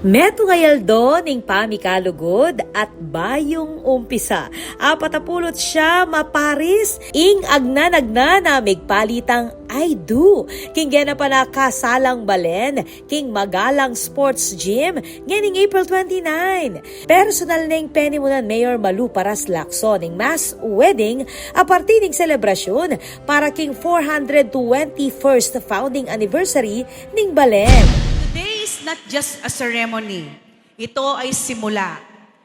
Meto ngayaldo ning pamikalugod at bayong umpisa. Apatapulot siya maparis ing agna na migpalitang I do. King gena pa na kasalang balen, king magalang sports gym, nganing April 29. Personal ning Penimunan Mayor Malu Paras Lacson ning mass wedding aparti ning selebrasyon para king 421st founding anniversary ning balen. Today is not just a ceremony. Ito ay simula.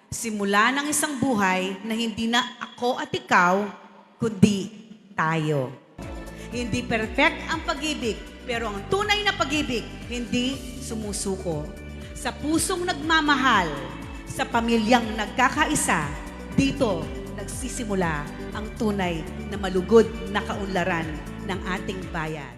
Simula ng isang buhay na hindi na ako at ikaw, kundi tayo. Hindi perfect ang pag-ibig, pero ang tunay na pag-ibig, hindi sumusuko. Sa pusong nagmamahal, sa pamilyang nagkakaisa, dito nagsisimula ang tunay na malugod na kaunlaran ng ating bayan.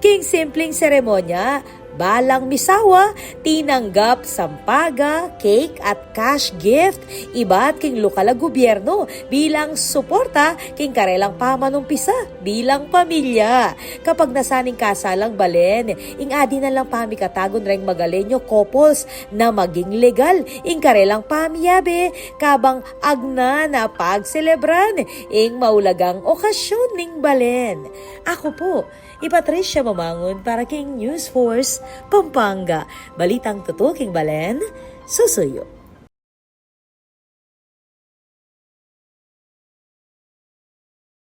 King simpleng seremonya, balang misawa, tinanggap sampaga, cake at cash gift, iba't king lokal na gobyerno bilang suporta king karelang pamanumpisa bilang pamilya. Kapag nasaning kasalang balen, ing adi na lang pamikatagon reng magalenyo couples na maging legal ing karelang pamiyabe kabang agna na pagselebran ing maulagang okasyon ning balen. Ako po, Patricia Mamangon para king News Force Pampanga. Balitang tutuking balen, susuyo.